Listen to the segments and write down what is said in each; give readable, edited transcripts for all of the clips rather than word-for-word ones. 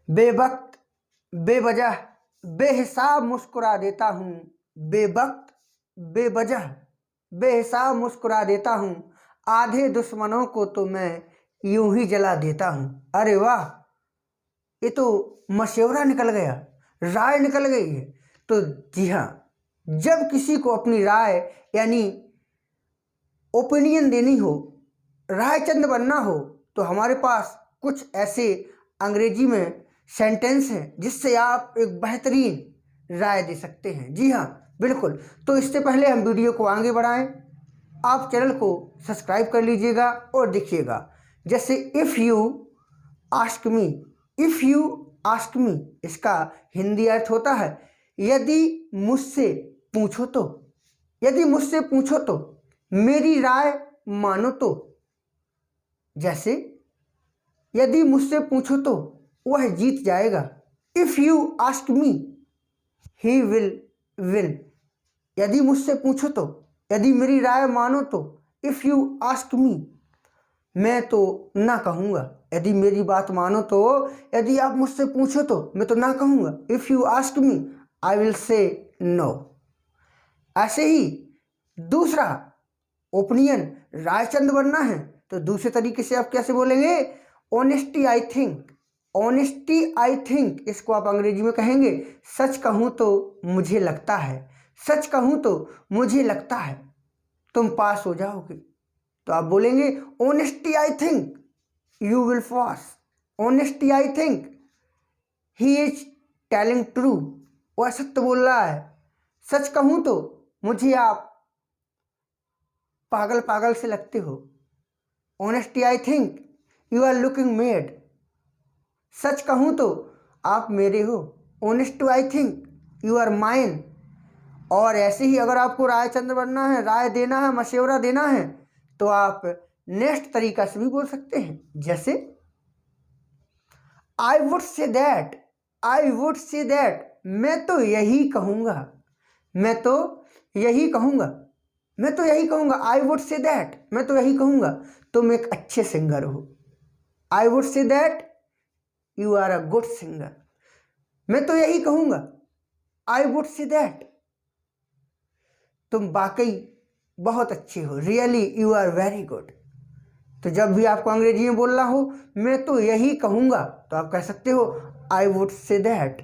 बेवक्त बेवजह बेहिसाब मुस्कुरा देता हूँ, बेवक्त बेवजह बेहिसाब मुस्कुरा देता हूँ, आधे दुश्मनों को तो मैं यूं ही जला देता हूँ। अरे वाह, ये तो मशवरा निकल गया, राय निकल गई है। तो जी हाँ, जब किसी को अपनी राय यानी ओपिनियन देनी हो, राय चंद बनना हो, तो हमारे पास कुछ ऐसे अंग्रेजी में सेंटेंस हैं जिससे आप एक बेहतरीन राय दे सकते हैं। जी हाँ बिल्कुल। तो इससे पहले हम वीडियो को आगे बढ़ाएं, आप चैनल को सब्सक्राइब कर लीजिएगा और देखिएगा। जैसे if you ask me, if you ask मी, इसका हिंदी अर्थ होता है यदि मुझसे पूछो तो, यदि मुझसे पूछो तो, मेरी राय मानो तो। जैसे यदि मुझसे पूछो तो वह जीत जाएगा। If you ask me he will win. यदि मुझसे पूछो तो, यदि मेरी राय मानो तो। इफ़ यू आस्क मी, मैं तो ना कहूँगा। यदि मेरी बात मानो तो, यदि आप मुझसे पूछो तो मैं तो ना कहूँगा। If you ask me I will say no. ऐसे ही दूसरा ओपिनियन रायचंद बनना है तो दूसरे तरीके से आप कैसे बोलेंगे? Honesty I think, honesty I think, इसको आप अंग्रेजी में कहेंगे सच कहूँ तो मुझे लगता है, सच कहूँ तो मुझे लगता है तुम पास हो जाओगे। तो आप बोलेंगे honesty I think you will pass, honesty I think he is telling true, वह सत्य बोल रहा है। सच कहूँ तो मुझे आप पागल पागल से लगते हो। Honesty I think you are looking mad, सच कहूँ तो आप मेरे हो। Honesty I think you are mine. और ऐसे ही अगर आपको रायचंद्र बनना है, राय देना है, मशवरा देना है, तो आप नेक्स्ट तरीका से भी बोल सकते हैं। जैसे आई would say that, I would say that, मैं तो यही कहूँगा, मैं तो यही कहूँगा, मैं तो यही कहूँगा। आई वुड से दैट, मैं तो यही कहूँगा तुम एक अच्छे सिंगर हो। I would say that you are a good singer, मैं तो यही कहूँगा। आई वुड से दैट तुम वाकई बहुत अच्छे हो, really you are very good. तो जब भी आपको अंग्रेजी में बोलना हो मैं तो यही कहूँगा, तो आप कह सकते हो आई वुड से दैट।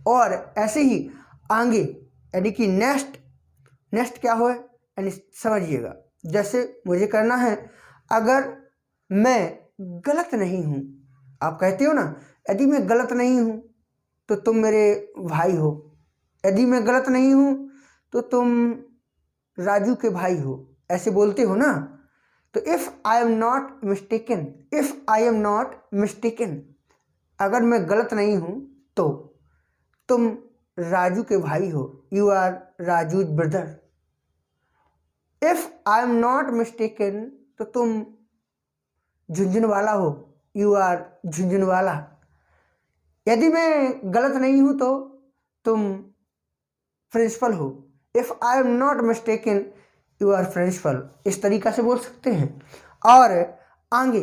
और ऐसे ही आगे यानी कि नेक्स्ट, नेक्स्ट क्या हो यानी समझिएगा। जैसे मुझे करना है अगर मैं गलत नहीं हूँ, आप कहते हो ना यदि मैं गलत नहीं हूँ तो तुम मेरे भाई हो, यदि मैं गलत नहीं हूँ तो तुम राजू के भाई हो, ऐसे बोलते हो ना। तो if I am not mistaken, if I am not mistaken, अगर मैं गलत नहीं हूँ तो तुम राजू के भाई हो, you are Raju brother. If I am not mistaken तो तुम झुंझुनवाला हो, यू आर झुंझुनवाला। यदि मैं गलत नहीं हूँ तो तुम प्रिंसिपल हो। If I am not mistaken you are principal. इस तरीका से बोल सकते हैं। और आगे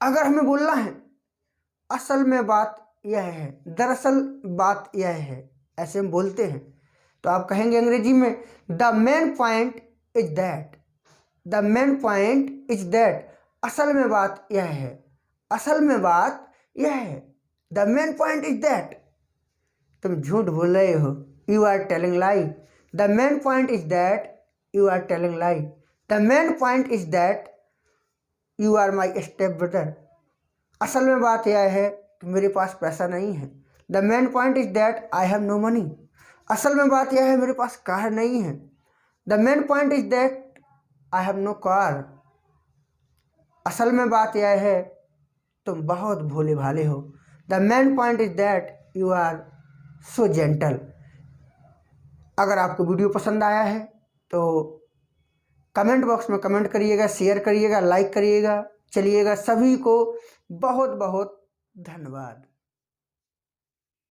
अगर हमें बोलना है असल में बात यह है, दरअसल बात यह है, ऐसे हम बोलते हैं, तो आप कहेंगे अंग्रेजी में the main point is that, the main point is that, असल में बात यह है, असल में बात यह है, the main point is that तुम झूठ बोल रहे हो, you are telling lie. The main point is that you are telling lie. The main point is that you are my step brother. असल में बात यह है कि मेरे पास पैसा नहीं है। The main point is that I have no money. असल में बात यह है मेरे पास कार नहीं है। The main point is that I have no car. असल में बात यह है तुम बहुत भोले भाले हो। The main point is that you are so gentle. अगर आपको वीडियो पसंद आया है तो कमेंट बॉक्स में कमेंट करिएगा, शेयर करिएगा, लाइक करिएगा। चलिएगा, सभी को बहुत बहुत धन्यवाद।